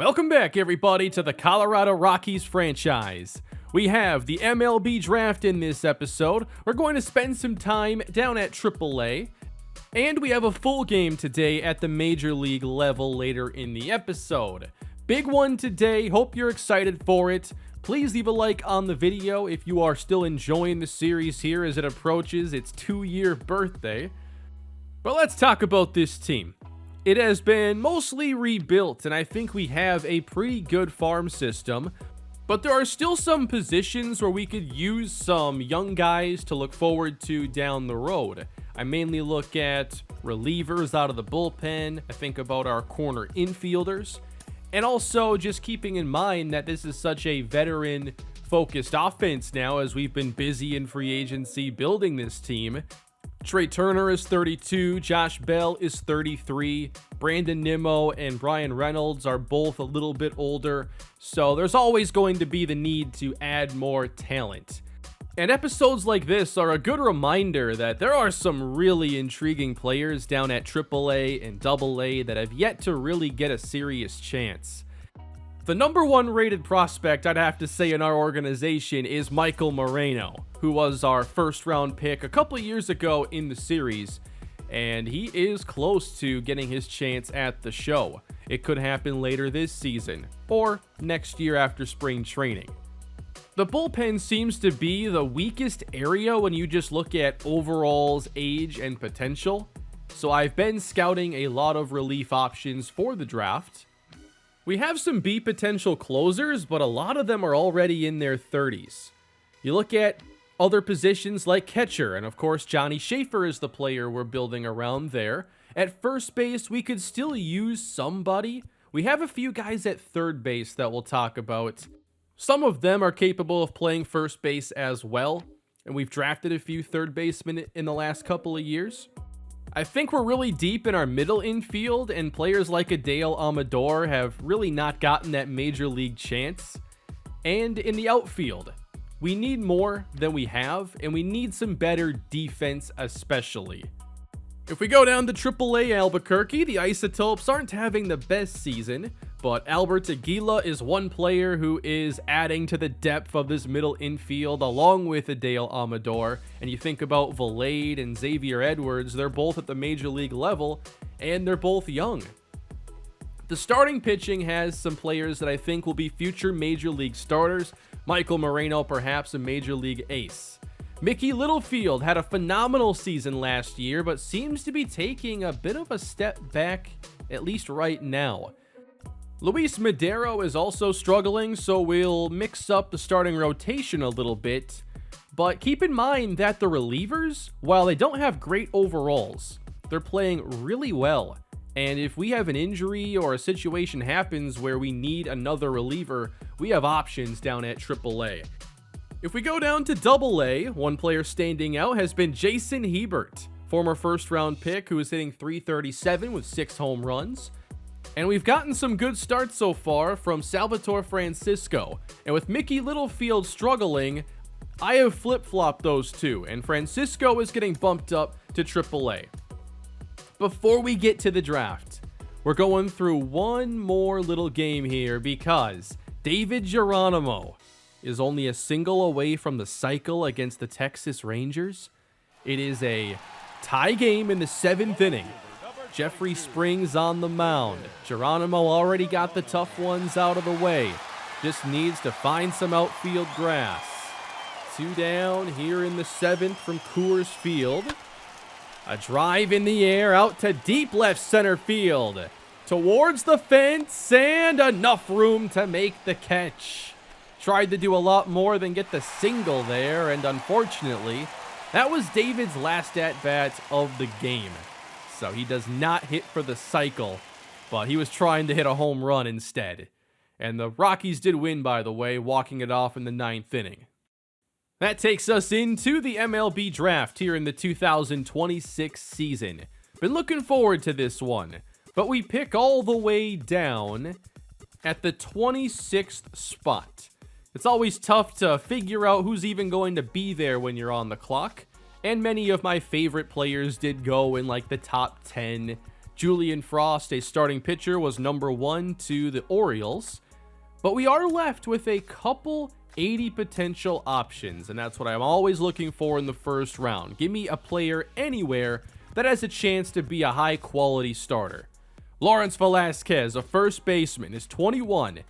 Welcome back, everybody, to the Colorado Rockies franchise. We have the MLB draft in this episode. We're going to spend some time down at AAA. And we have a full game today at the Major League level later in the episode. Big one today. Hope you're excited for it. Please leave a like on the video if you are still enjoying the series here as it approaches its 2-year birthday. But let's talk about this team. It has been mostly rebuilt, and I think we have a pretty good farm system. But there are still some positions where we could use some young guys to look forward to down the road. I mainly look at relievers out of the bullpen. I think about our corner infielders. And also just keeping in mind that this is such a veteran-focused offense now as we've been busy in free agency building this team. Trey Turner is 32, Josh Bell is 33, Brandon Nimmo and Brian Reynolds are both a little bit older, so there's always going to be the need to add more talent. And episodes like this are a good reminder that there are some really intriguing players down at AAA and AA that have yet to really get a serious chance. The number one rated prospect I'd have to say in our organization is Michael Moreno, who was our first round pick a couple years ago in the series, and he is close to getting his chance at the show. It could happen later this season, or next year after spring training. The bullpen seems to be the weakest area when you just look at overalls, age, and potential, so I've been scouting a lot of relief options for the draft. We have some B potential closers, but a lot of them are already in their 30s. You look at other positions like catcher, and of course Johnny Schaefer is the player we're building around there. At first base, we could still use somebody. We have a few guys at third base that we'll talk about. Some of them are capable of playing first base as well, and we've drafted a few third basemen in the last couple of years. I think we're really deep in our middle infield, and players like Adael Amador have really not gotten that major league chance. And in the outfield, we need more than we have, and we need some better defense especially. If we go down to AAA Albuquerque, the Isotopes aren't having the best season, but Albert Aguila is one player who is adding to the depth of this middle infield along with Adael Amador. And you think about Valade and Xavier Edwards, they're both at the major league level, and they're both young. The starting pitching has some players that I think will be future major league starters. Michael Moreno, perhaps a major league ace. Mickey Littlefield had a phenomenal season last year, but seems to be taking a bit of a step back, at least right now. Luis Madero is also struggling, so we'll mix up the starting rotation a little bit. But keep in mind that the relievers, while they don't have great overalls, they're playing really well. And if we have an injury or a situation happens where we need another reliever, we have options down at AAA. If we go down to AA, one player standing out has been Jason Hebert, former first-round pick who is hitting .337 with 6 home runs. And we've gotten some good starts so far from Salvatore Francisco. And with Mickey Littlefield struggling, I have flip-flopped those two, and Francisco is getting bumped up to AAA. Before we get to the draft, we're going through one more little game here because David Geronimo is only a single away from the cycle against the Texas Rangers. It is a tie game in the 7th inning. Jeffrey Springs on the mound. Geronimo already got the tough ones out of the way. Just needs to find some outfield grass. 2 down here in the 7th from Coors Field. A drive in the air out to deep left center field. Towards the fence and enough room to make the catch. Tried to do a lot more than get the single there, and unfortunately, that was David's last at-bat of the game. So he does not hit for the cycle, but he was trying to hit a home run instead. And the Rockies did win, by the way, walking it off in the 9th inning. That takes us into the MLB draft here in the 2026 season. Been looking forward to this one, but we pick all the way down at the 26th spot. It's always tough to figure out who's even going to be there when you're on the clock, and many of my favorite players did go in like the top 10. Julian Frost, a starting pitcher, was number 1 to the Orioles. But we are left with a couple 80 potential options, and that's what I'm always looking for in the first round. Give me a player anywhere that has a chance to be a high-quality starter. Lawrence Velasquez, a first baseman, is 21.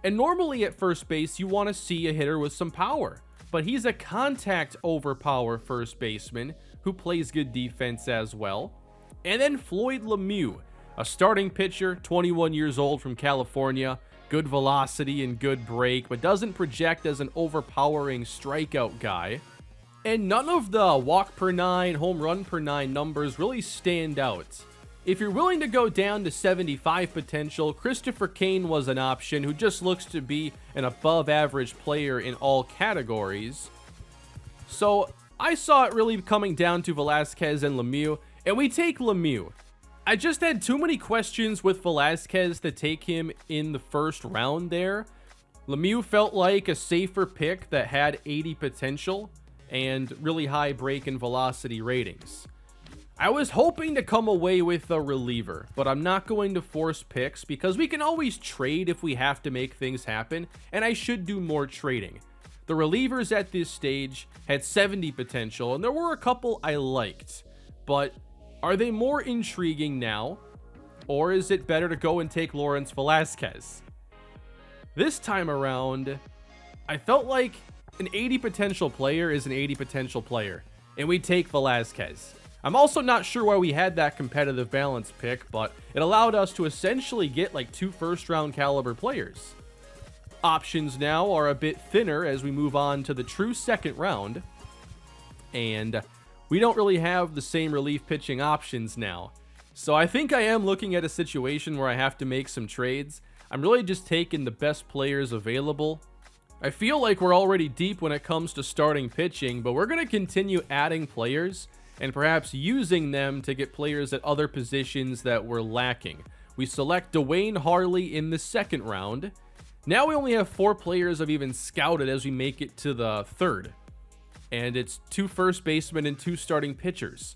And normally at first base, you want to see a hitter with some power. But he's a contact over power first baseman who plays good defense as well. And then Floyd Lemieux, a starting pitcher, 21 years old from California. Good velocity and good break, but doesn't project as an overpowering strikeout guy. And none of the walk per 9, home run per 9 numbers really stand out. If you're willing to go down to 75 potential, Christopher Kane was an option who just looks to be an above average player in all categories. So I saw it really coming down to Velasquez and Lemieux, and we take Lemieux. I just had too many questions with Velasquez to take him in the first round there. Lemieux felt like a safer pick that had 80 potential and really high break and velocity ratings. I was hoping to come away with a reliever, but I'm not going to force picks because we can always trade if we have to make things happen, and I should do more trading. The relievers at this stage had 70 potential, and there were a couple I liked, but are they more intriguing now, or is it better to go and take Lawrence Velasquez? This time around, I felt like an 80 potential player is an 80 potential player, and we take Velasquez. I'm also not sure why we had that competitive balance pick, but it allowed us to essentially get like 2 first-round caliber players. Options now are a bit thinner as we move on to the true second round, and we don't really have the same relief pitching options now. So I think I am looking at a situation where I have to make some trades. I'm really just taking the best players available. I feel like we're already deep when it comes to starting pitching, but we're going to continue adding players and perhaps using them to get players at other positions that we're lacking. We select Dwayne Harley in the second round. Now we only have 4 players I've even scouted as we make it to the third. And it's 2 first basemen and 2 starting pitchers.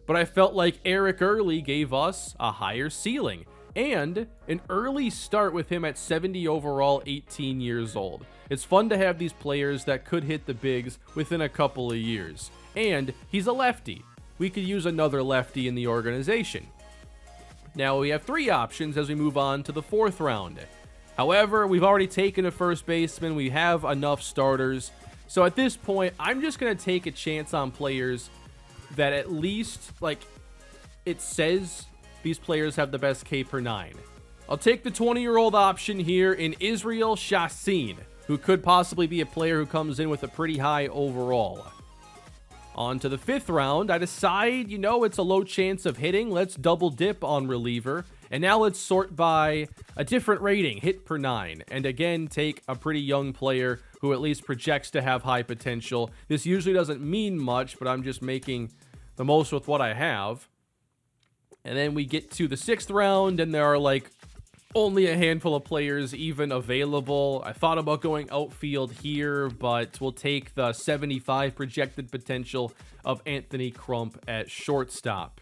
But I felt like Eric Early gave us a higher ceiling and an early start with him at 70 overall, 18 years old. It's fun to have these players that could hit the bigs within a couple of years. And he's a lefty. We could use another lefty in the organization. Now we have 3 options as we move on to the fourth round. However, we've already taken a first baseman. We have enough starters. So at this point, I'm just going to take a chance on players that at least, like, it says these players have the best K per 9. I'll take the 20-year-old option here in Israel Chassin, who could possibly be a player who comes in with a pretty high overall. On to the 5th round, I decide, it's a low chance of hitting. Let's double dip on reliever. And now let's sort by a different rating, hit per 9. And again, take a pretty young player who at least projects to have high potential. This usually doesn't mean much, but I'm just making the most with what I have. And then we get to the 6th round, and there are like only a handful of players even available. I thought about going outfield here, but we'll take the 75 projected potential of Anthony Crump at shortstop.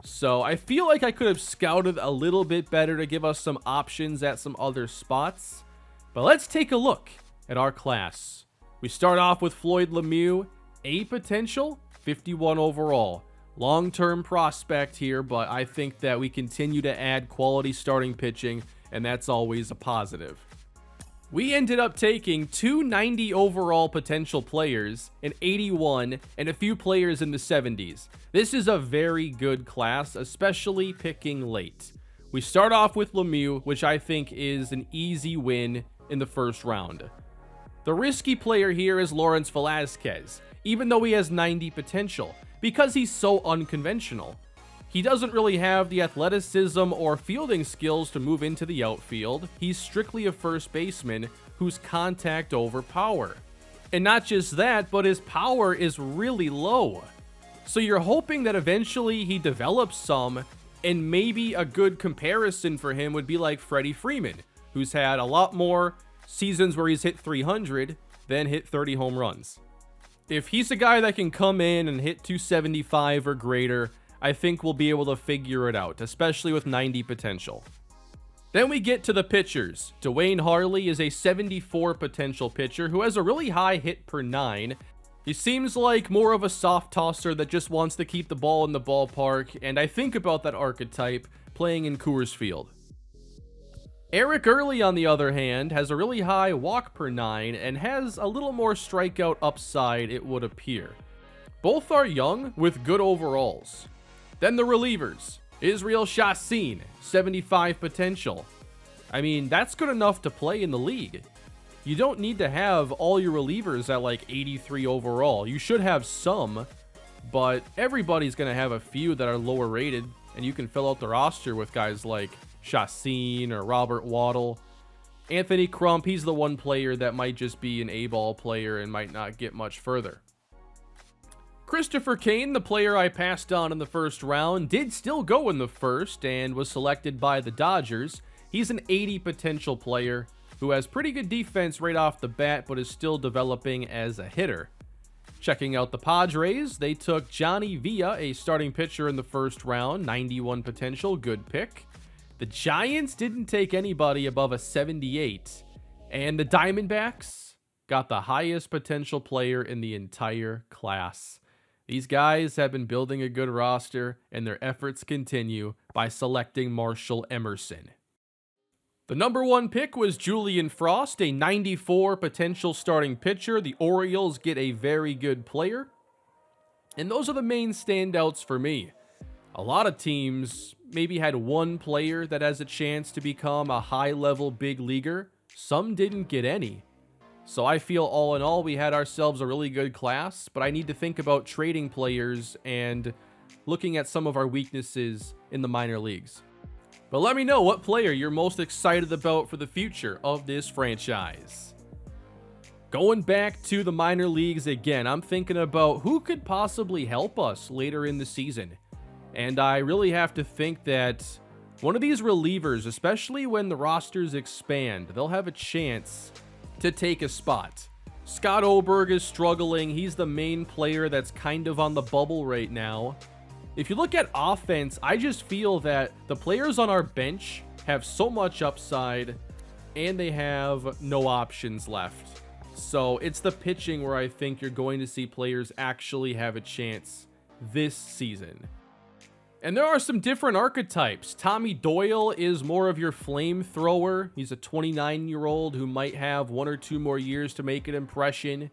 So I feel like I could have scouted a little bit better to give us some options at some other spots. But let's take a look at our class. We start off with Floyd Lemieux, A potential, 51 overall. Long-term prospect here, but I think that we continue to add quality starting pitching, and that's always a positive. We ended up taking 2 90 overall potential players, an 81, and a few players in the 70s. This is a very good class, especially picking late. We start off with Lemieux, which I think is an easy win in the first round. The risky player here is Lawrence Velasquez, even though he has 90 potential, because he's so unconventional. He doesn't really have the athleticism or fielding skills to move into the outfield. He's strictly a first baseman who's contact over power. And not just that, but his power is really low. So you're hoping that eventually he develops some, and maybe a good comparison for him would be like Freddie Freeman, who's had a lot more seasons where he's hit 300 than hit 30 home runs. If he's a guy that can come in and hit 275 or greater, I think we'll be able to figure it out, especially with 90 potential. Then we get to the pitchers. Dwayne Harley is a 74 potential pitcher who has a really high hit per 9. He seems like more of a soft tosser that just wants to keep the ball in the ballpark, and I think about that archetype playing in Coors Field. Eric Early, on the other hand, has a really high walk per 9 and has a little more strikeout upside, it would appear. Both are young with good overalls. Then the relievers. Israel Chassin, 75 potential. I mean, that's good enough to play in the league. You don't need to have all your relievers at like 83 overall. You should have some, but everybody's going to have a few that are lower rated, and you can fill out the roster with guys like Chassin or Robert Waddle. Anthony Crump, he's the one player that might just be an A-ball player and might not get much further. Christopher Kane, the player I passed on in the first round, did still go in the first and was selected by the Dodgers. He's an 80 potential player who has pretty good defense right off the bat, but is still developing as a hitter. Checking out the Padres, they took Johnny Villa, a starting pitcher in the first round, 91 potential, good pick. The Giants didn't take anybody above a 78, and the Diamondbacks got the highest potential player in the entire class. These guys have been building a good roster, and their efforts continue by selecting Marshall Emerson. The number 1 pick was Julian Frost, a 94 potential starting pitcher. The Orioles get a very good player. And those are the main standouts for me. A lot of teams maybe had one player that has a chance to become a high-level big leaguer. Some didn't get any. So I feel all in all we had ourselves a really good class, but I need to think about trading players and looking at some of our weaknesses in the minor leagues. But let me know what player you're most excited about for the future of this franchise. Going back to the minor leagues again, I'm thinking about who could possibly help us later in the season. And I really have to think that one of these relievers, especially when the rosters expand, they'll have a chance to take a spot. Scott Oberg is struggling. He's the main player that's kind of on the bubble right now. If you look at offense, I just feel that the players on our bench have so much upside and they have no options left. So it's the pitching where I think you're going to see players actually have a chance this season. And there are some different archetypes. Tommy Doyle is more of your flamethrower. He's a 29-year-old who might have 1 or 2 more years to make an impression.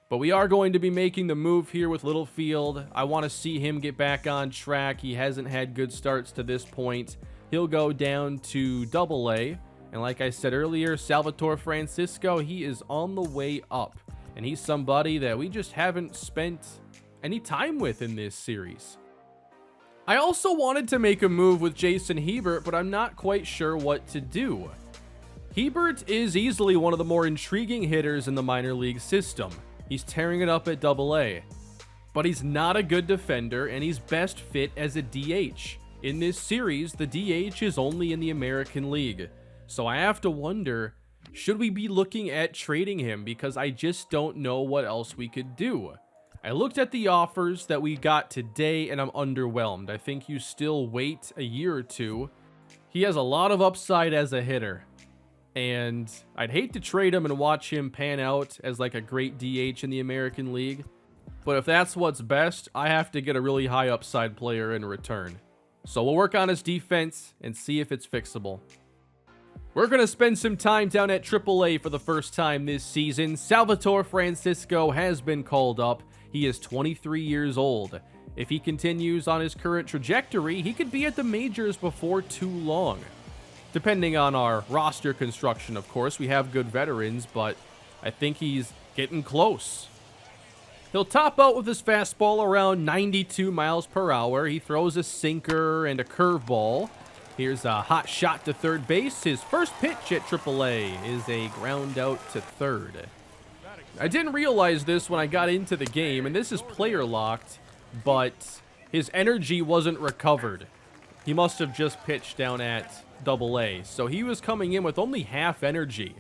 But we are going to be making the move here with Littlefield. I want to see him get back on track. He hasn't had good starts to this point. He'll go down to AA. And like I said earlier, Salvatore Francisco, he is on the way up. And he's somebody that we just haven't spent any time with in this series. I also wanted to make a move with Jason Hebert, but I'm not quite sure what to do. Hebert is easily one of the more intriguing hitters in the minor league system. He's tearing it up at AA. But he's not a good defender, and he's best fit as a DH. In this series, the DH is only in the American League. So I have to wonder, should we be looking at trading him? Because I just don't know what else we could do. I looked at the offers that we got today, and I'm underwhelmed. I think you still wait a year or two. He has a lot of upside as a hitter. And I'd hate to trade him and watch him pan out as like a great DH in the American League. But if that's what's best, I have to get a really high upside player in return. So we'll work on his defense and see if it's fixable. We're going to spend some time down at AAA for the first time this season. Salvatore Francisco has been called up. He is 23 years old. If he continues on his current trajectory, he could be at the majors before too long. Depending on our roster construction, of course. We have good veterans, but I think he's getting close. He'll top out with his fastball around 92 miles per hour. He throws a sinker and a curveball. Here's a hot shot to third base. His first pitch at AAA is a ground out to third. I didn't realize this when I got into the game, and this is player locked, but his energy wasn't recovered. He must have just pitched down at AA, so he was coming in with only half energy.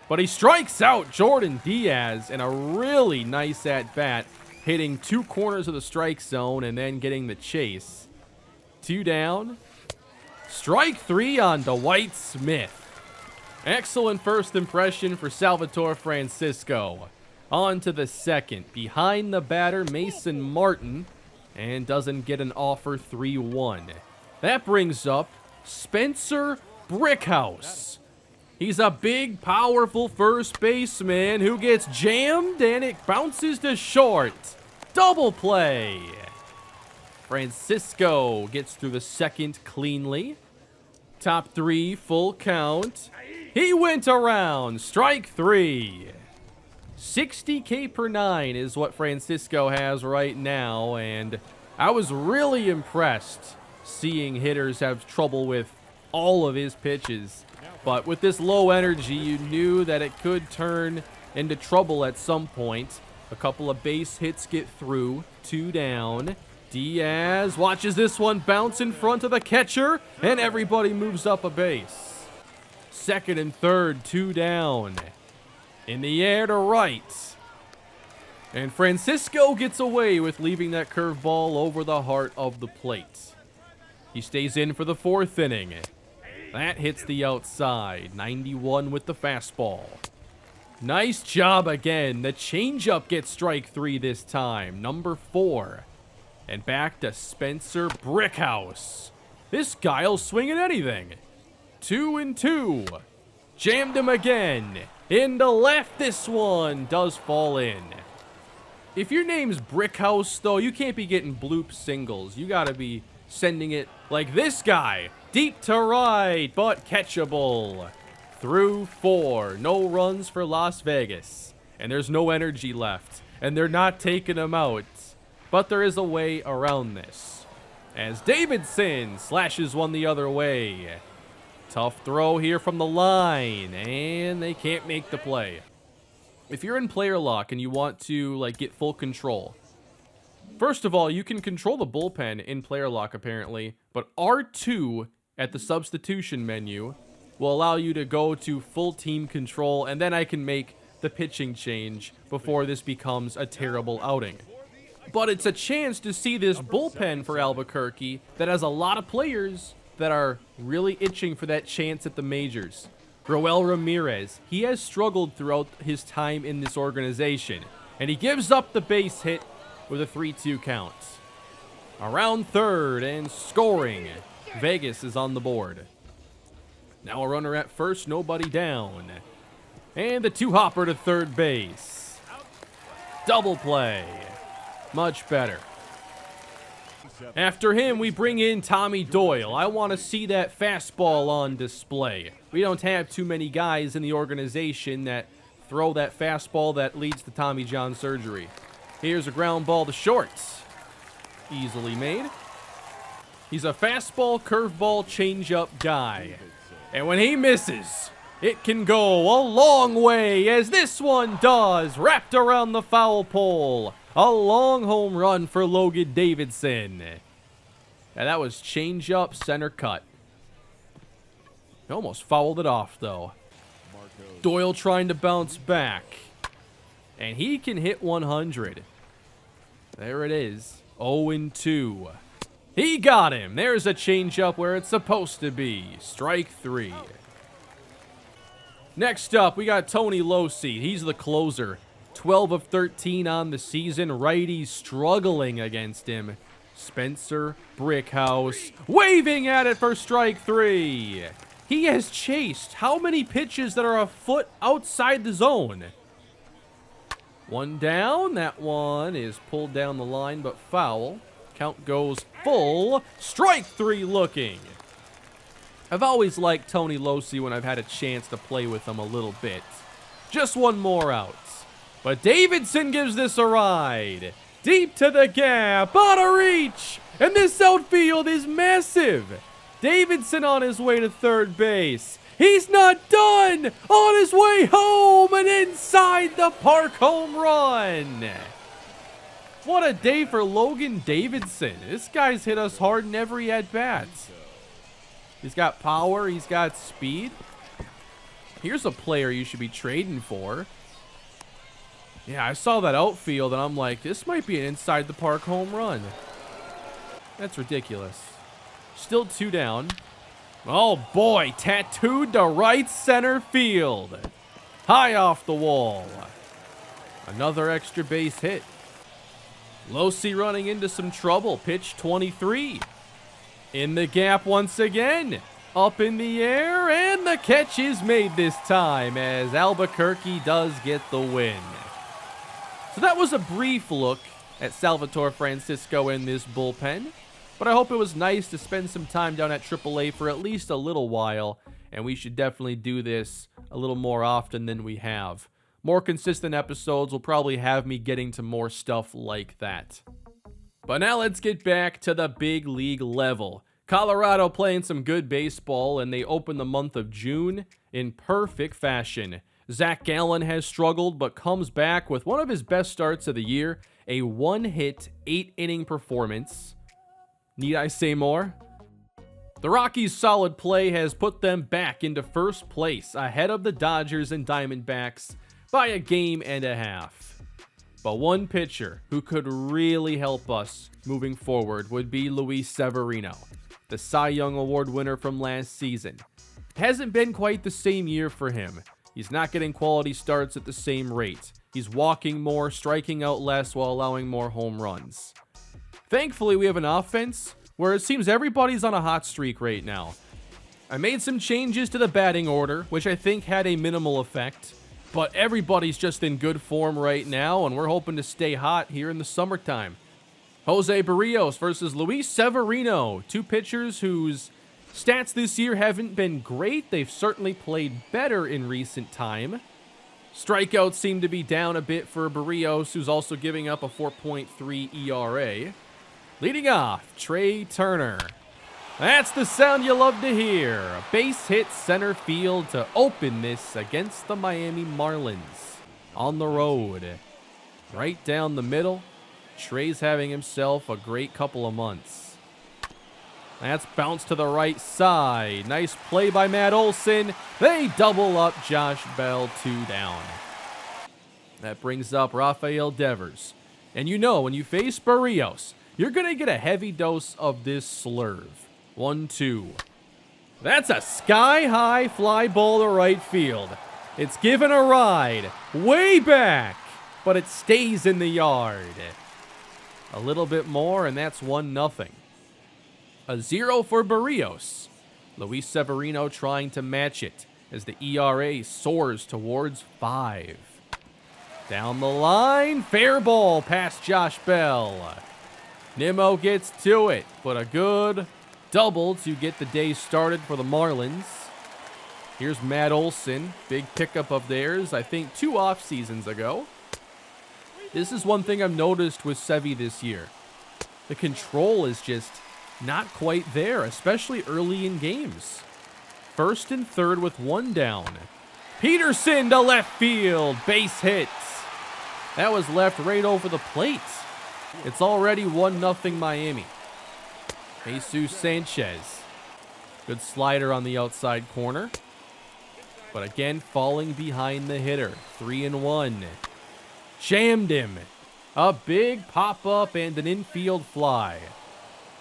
But he strikes out Jordan Diaz in a really nice at-bat. hitting 2 corners of the strike zone and then getting the chase. 2 down. Strike 3 on Dwight Smith. Excellent first impression for Salvatore Francisco. On to the second. Behind the batter, Mason Martin. And doesn't get an offer. 3-1. That brings up Spencer Brickhouse. He's a big, powerful first baseman who gets jammed and it bounces to short. Double play. Francisco gets through the second cleanly. Top 3, full count. He went around. Strike 3. 60K per 9 is what Francisco has right now, and I was really impressed seeing hitters have trouble with all of his pitches. But with this low energy, you knew that it could turn into trouble at some point. A couple of base hits get through. 2 down. Diaz watches this one bounce in front of the catcher, and everybody moves up a base. Second and third, 2 down. In the air to right. And Francisco gets away with leaving that curveball over the heart of the plate. He stays in for the 4th inning. That hits the outside. 91 with the fastball. Nice job again. The changeup gets strike 3 this time. Number 4. And back to Spencer Brickhouse. This guy'll swing at anything. 2-2. Jammed him again. Into left, this one does fall in. If your name's Brickhouse, though, you can't be getting bloop singles. You gotta be sending it like this guy. Deep to right, but catchable. Through 4. No runs for Las Vegas. And there's no energy left. And they're not taking him out. But there is a way around this. As Davidson slashes one the other way. Tough throw here from the line. And they can't make the play. If you're in player lock and you want to get full control. First of all, you can control the bullpen in player lock apparently. But R2 at the substitution menu will allow you to go to full team control. And then I can make the pitching change before this becomes a terrible outing. But it's a chance to see this bullpen for Albuquerque that has a lot of players that are really itching for that chance at the majors. Roel Ramirez, he has struggled throughout his time in this organization, and he gives up the base hit with a 3-2 count. Around third and scoring. Vegas is on the board. Now a runner at first, nobody down. And the 2-hopper to third base. Double play. Much better. After him, we bring in Tommy Doyle. I want to see that fastball on display. We don't have too many guys in the organization that throw that fastball that leads to Tommy John surgery. Here's a ground ball to short. Easily made. He's a fastball, curveball, changeup guy. And when he misses, it can go a long way, as this one does, wrapped around the foul pole. A long home run for Logan Davidson. And that was changeup, center cut. He almost fouled it off, though. Doyle trying to bounce back. And he can hit 100. There it is. 0-2. He got him. There's a changeup where it's supposed to be. Strike 3. Next up, we got Tony Losi. He's the closer. 12 of 13 on the season. Righties struggling against him. Spencer Brickhouse waving at it for strike 3. He has chased how many pitches that are a foot outside the zone? One down. That one is pulled down the line, but foul. Count goes full. Strike 3 looking. I've always liked Tony Losi when I've had a chance to play with him a little bit. Just one more out. But Davidson gives this a ride. Deep to the gap, out of reach. And this outfield is massive. Davidson on his way to third base. He's not done. On his way home, and inside the park home run. What a day for Logan Davidson. This guy's hit us hard in every at-bat. He's got power. He's got speed. Here's a player you should be trading for. Yeah, I saw that outfield, and I'm like, this might be an inside-the-park home run. That's ridiculous. Still 2 down. Oh, boy, tattooed to right center field. High off the wall. Another extra base hit. Losi running into some trouble. Pitch 23. In the gap once again. Up in the air, and the catch is made this time as Albuquerque does get the win. So that was a brief look at Salvatore Francisco in this bullpen, but I hope it was nice to spend some time down at AAA for at least a little while, and we should definitely do this a little more often than we have. More consistent episodes will probably have me getting to more stuff like that. But now let's get back to the big league level. Colorado playing some good baseball, and they open the month of June in perfect fashion. Zach Gallen has struggled, but comes back with one of his best starts of the year, a 1-hit, 8-inning performance. Need I say more? The Rockies' solid play has put them back into first place, ahead of the Dodgers and Diamondbacks by a game and a half. But one pitcher who could really help us moving forward would be Luis Severino, the Cy Young Award winner from last season. It hasn't been quite the same year for him. He's not getting quality starts at the same rate. He's walking more, striking out less while allowing more home runs. Thankfully, we have an offense where it seems everybody's on a hot streak right now. I made some changes to the batting order, which I think had a minimal effect, but everybody's just in good form right now, and we're hoping to stay hot here in the summertime. Jose Barrios versus Luis Severino, 2 pitchers whose stats this year haven't been great. They've certainly played better in recent time. Strikeouts seem to be down a bit for Barrios, who's also giving up a 4.3 ERA. Leading off, Trey Turner. That's the sound you love to hear. A base hit center field to open this against the Miami Marlins. On the road. Right down the middle. Trey's having himself a great couple of months. That's bounced to the right side. Nice play by Matt Olson. They double up Josh Bell, 2 down. That brings up Rafael Devers. And you know, when you face Barrios, you're going to get a heavy dose of this slurve. 1-2. That's a sky-high fly ball to right field. It's given a ride. Way back. But it stays in the yard. A little bit more, and that's 1-0. A 0 for Barrios. Luis Severino trying to match it as the ERA soars towards 5. Down the line, fair ball past Josh Bell. Nimmo gets to it, but a good double to get the day started for the Marlins. Here's Matt Olson, big pickup of theirs, I think 2 off seasons ago. This is one thing I've noticed with Sevy this year. The control is just not quite there, especially early in games. First and third with 1 down. Peterson to left field, base hit. That was left right over the plate. It's already 1-0 Miami. Jesus Sanchez. Good slider on the outside corner. But again, falling behind the hitter. 3-1. Jammed him. A big pop-up and an infield fly.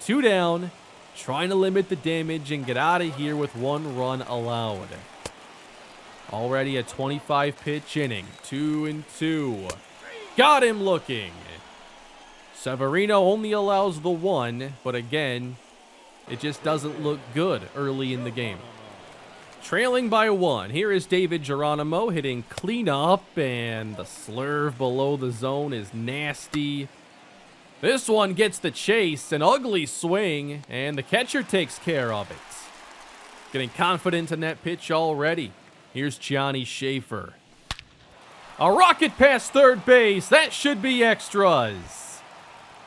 2 down. Trying to limit the damage and get out of here with 1 run allowed. Already a 25-pitch inning. 2-2. Got him looking. Severino only allows the 1, but again, it just doesn't look good early in the game. Trailing by 1, here is David Geronimo hitting cleanup, and the slurve below the zone is nasty. This one gets the chase, an ugly swing, and the catcher takes care of it. Getting confident in that pitch already. Here's Johnny Schaefer. A rocket past third base, that should be extras.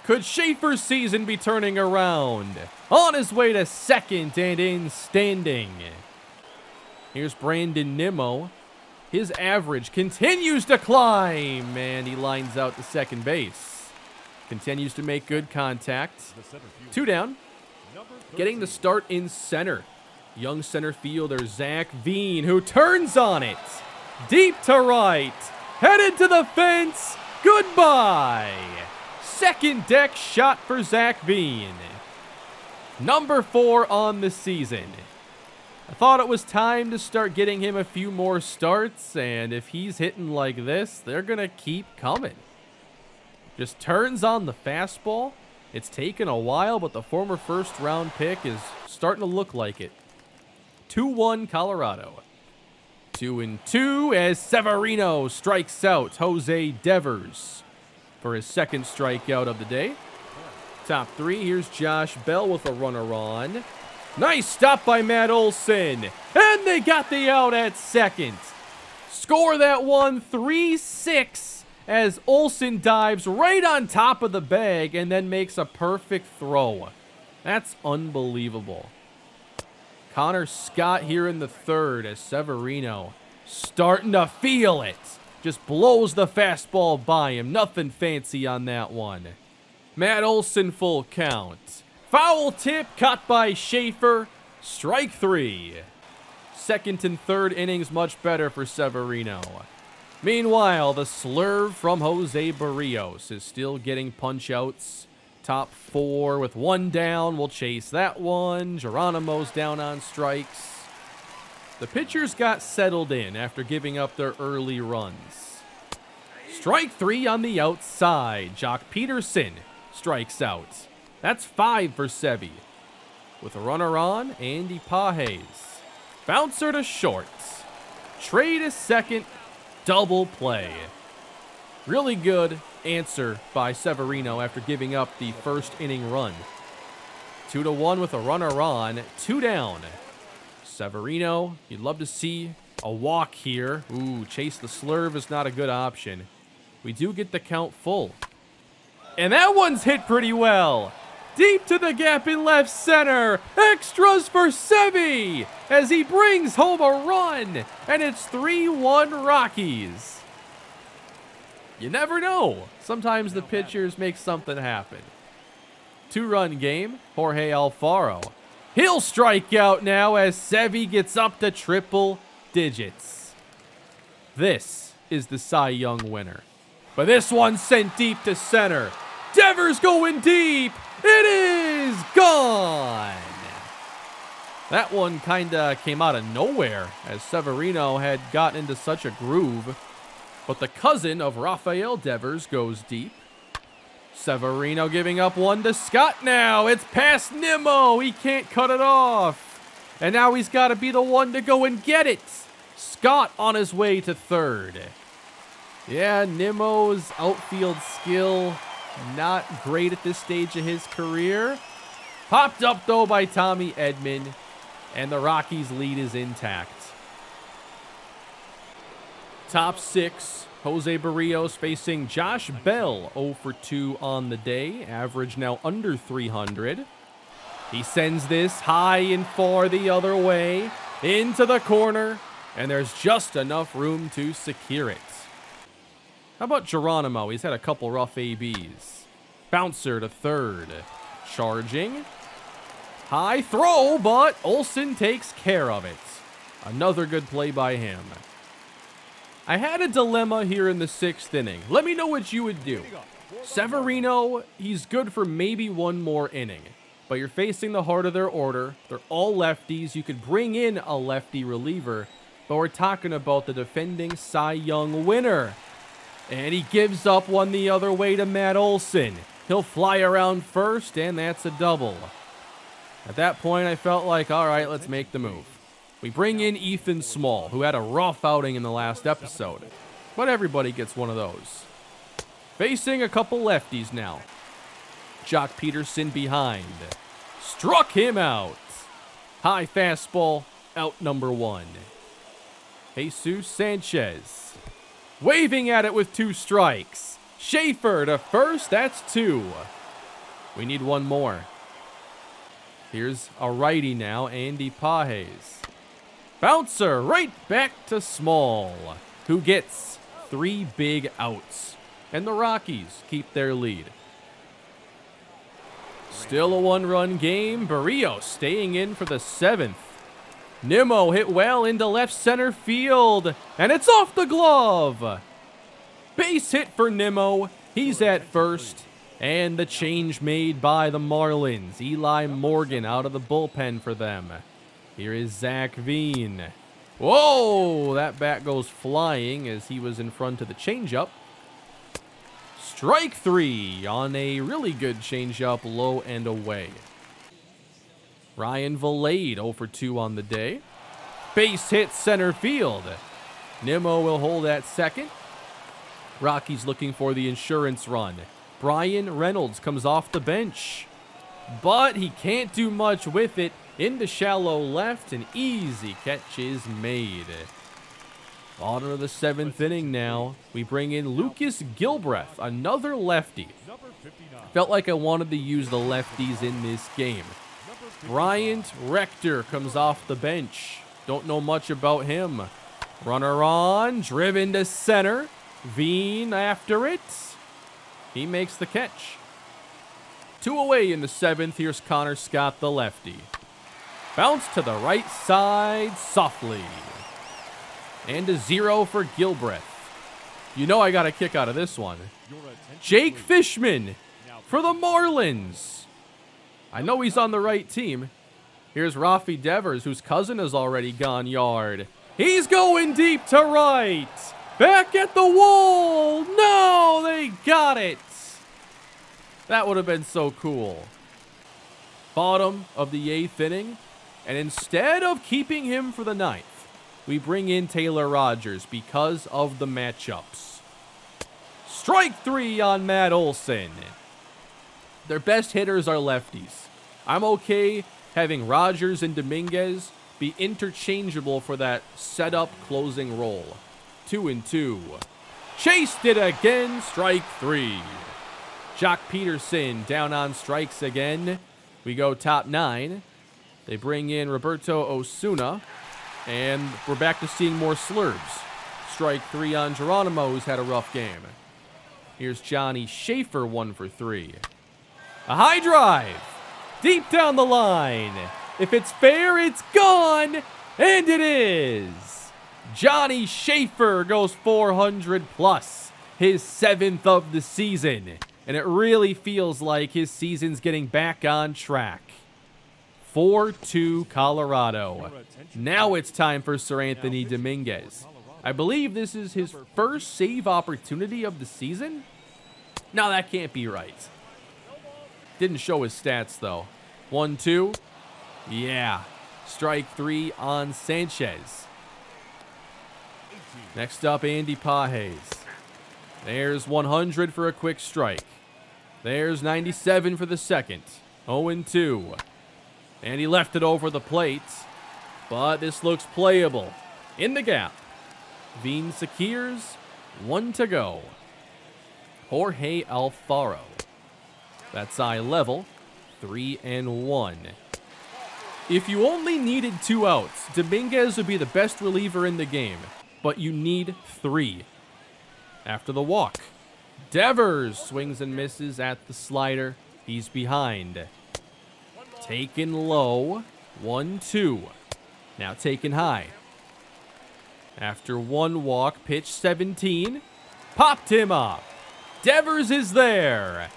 Could Schaefer's season be turning around? On his way to second and in standing. Here's Brandon Nimmo. His average continues to climb, and he lines out to second base. Continues to make good contact. 2 down. Getting the start in center. Young center fielder Zach Veen, who turns on it. Deep to right. Headed to the fence. Goodbye. Second deck shot for Zach Bean. Number 4 on the season. I thought it was time to start getting him a few more starts, and if he's hitting like this, they're going to keep coming. Just turns on the fastball. It's taken a while, but the former first-round pick is starting to look like it. 2-1 Colorado. 2-2 as Severino strikes out Jose Devers for his second strikeout of the day. Top 3, here's Josh Bell with a runner on. Nice stop by Matt Olson. And they got the out at second. Score that one 3-6 as Olson dives right on top of the bag and then makes a perfect throw. That's unbelievable. Connor Scott here in the third as Severino starting to feel it. Just blows the fastball by him. Nothing fancy on that one. Matt Olson full count. Foul tip caught by Schaefer. Strike 3. Second and third innings much better for Severino. Meanwhile, the slurve from Jose Barrios is still getting punch-outs. Top 4 with 1 down. We'll chase that one. Geronimo's down on strikes. The pitchers got settled in after giving up their early runs. Strike 3 on the outside. Jock Peterson strikes out. That's 5 for Sevy. With a runner on, Andy Pages. Bouncer to short. Trade to second. Double play. Really good answer by Severino after giving up the first inning run. 2-1 with a runner on. 2 down. Severino, you'd love to see a walk here. Ooh, chase the slurve is not a good option. We do get the count full. And that one's hit pretty well. Deep to the gap in left center. Extras for Sevy as he brings home a run. And it's 3-1 Rockies. You never know. Sometimes the pitchers make something happen. 2-run game. Jorge Alfaro. He'll strike out now as Sevy gets up to triple digits. This is the Cy Young winner. But this one's sent deep to center. Devers going deep. It is gone. That one kind of came out of nowhere as Severino had gotten into such a groove. But the cousin of Rafael Devers goes deep. Severino giving up one to Scott now. It's past Nimmo. He can't cut it off. And now he's got to be the one to go and get it. Scott on his way to third. Yeah, Nimmo's outfield skill not great at this stage of his career. Popped up, though, by Tommy Edman. And the Rockies' lead is intact. Top 6, Jose Barrios facing Josh Bell, 0 for 2 on the day. Average now under 300. He sends this high and far the other way. Into the corner. And there's just enough room to secure it. How about Geronimo? He's had a couple rough ABs. Bouncer to third. Charging. High throw, but Olson takes care of it. Another good play by him. I had a dilemma here in the 6th inning. Let me know what you would do. Severino, he's good for maybe one more inning. But you're facing the heart of their order. They're all lefties. You could bring in a lefty reliever. But we're talking about the defending Cy Young winner. And he gives up one the other way to Matt Olson. He'll fly around first, and that's a double. At that point, I felt like, all right, let's make the move. We bring in Ethan Small, who had a rough outing in the last episode. But everybody gets one of those. Facing a couple lefties now. Jock Peterson behind. Struck him out. High fastball, out number 1. Jesus Sanchez. Waving at it with 2 strikes. Schaefer to first, that's 2. We need one more. Here's a righty now, Andy Pages. Bouncer right back to Small, who gets 3 big outs. And the Rockies keep their lead. Still a 1-run game. Barrios staying in for the 7th. Nimmo hit well into left center field. And it's off the glove. Base hit for Nimmo. He's at first. And the change made by the Marlins. Eli Morgan out of the bullpen for them. Here is Zach Veen. Whoa! That bat goes flying as he was in front of the changeup. Strike 3 on a really good changeup, low and away. Ryan Valade 0 for 2 on the day. Base hit center field. Nimmo will hold at second. Rockies looking for the insurance run. Brian Reynolds comes off the bench, but he can't do much with it. Into shallow left, an easy catch is made. Bottom of the 7th inning now. We bring in Lucas Gilbreth, another lefty. Felt like I wanted to use the lefties in this game. Bryant Rector comes off the bench. Don't know much about him. Runner on, driven to center. Veen after it. He makes the catch. 2 away in the 7th. Here's Connor Scott, the lefty. Bounce to the right side softly. And a 0 for Gilbreth. You know I got a kick out of this one. Jake Fishman for the Marlins. I know he's on the right team. Here's Rafi Devers, whose cousin has already gone yard. He's going deep to right. Back at the wall. No, they got it. That would have been so cool. Bottom of the 8th inning. And instead of keeping him for the 9th, we bring in Taylor Rogers because of the matchups. Strike 3 on Matt Olson. Their best hitters are lefties. I'm okay having Rogers and Dominguez be interchangeable for that setup closing role. 2-2. Chased it again. Strike 3. Jock Peterson down on strikes again. We go top 9. They bring in Roberto Osuna. And we're back to seeing more slurs. Strike 3 on Geronimo, who's had a rough game. Here's Johnny Schaefer, 1 for 3. A high drive. Deep down the line. If it's fair, it's gone. And it is. Johnny Schaefer goes 400 plus. His 7th of the season. And it really feels like his season's getting back on track. 4-2 Colorado. Now it's time for Sir Anthony Dominguez. I believe this is his first save opportunity of the season. No, that can't be right. Didn't show his stats, though. 1-2. Yeah. Strike 3 on Sanchez. Next up, Andy Pages. There's 100 for a quick strike. There's 97 for the second. 0-2. And he left it over the plate. But this looks playable. In the gap. Veen secures. 1 to go. Jorge Alfaro. That's eye level. 3-1. If you only needed 2 outs, Dominguez would be the best reliever in the game. But you need 3. After the walk. Devers swings and misses at the slider. He's behind. Taken low. 1-2. Now taken high. After 1 walk, pitch 17. Popped him up. Devers is there.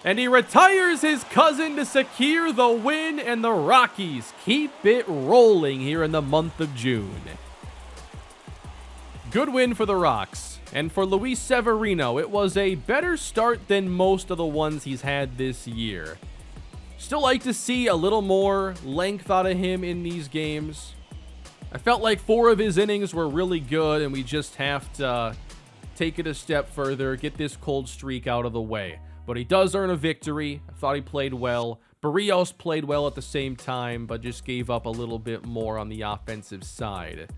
And he retires his cousin to secure the win, and the Rockies keep it rolling here in the month of June. Good win for the Rocks. And for Luis Severino, it was a better start than most of the ones he's had this year. Still like to see a little more length out of him in these games. I felt like 4 of his innings were really good, and we just have to take it a step further, get this cold streak out of the way. But he does earn a victory. I thought he played well. Barrios played well at the same time, but just gave up a little bit more on the offensive side.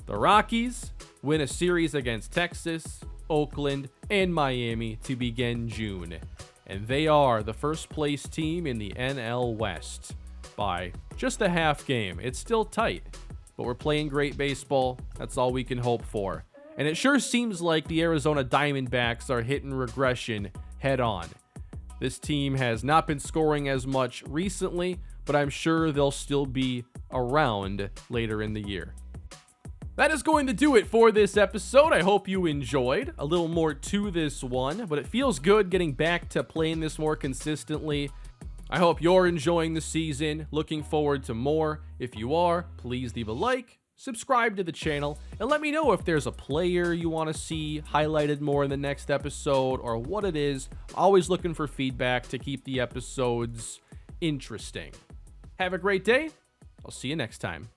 The Rockies win a series against Texas, Oakland, and Miami to begin June. And they are the first place team in the NL West by just a half game. It's still tight, but we're playing great baseball. That's all we can hope for. And it sure seems like the Arizona Diamondbacks are hitting regression head on. This team has not been scoring as much recently, but I'm sure they'll still be around later in the year. That is going to do it for this episode. I hope you enjoyed. A little more to this one, but it feels good getting back to playing this more consistently. I hope you're enjoying the season. Looking forward to more. If you are, please leave a like, subscribe to the channel, and let me know if there's a player you want to see highlighted more in the next episode or what it is. Always looking for feedback to keep the episodes interesting. Have a great day. I'll see you next time.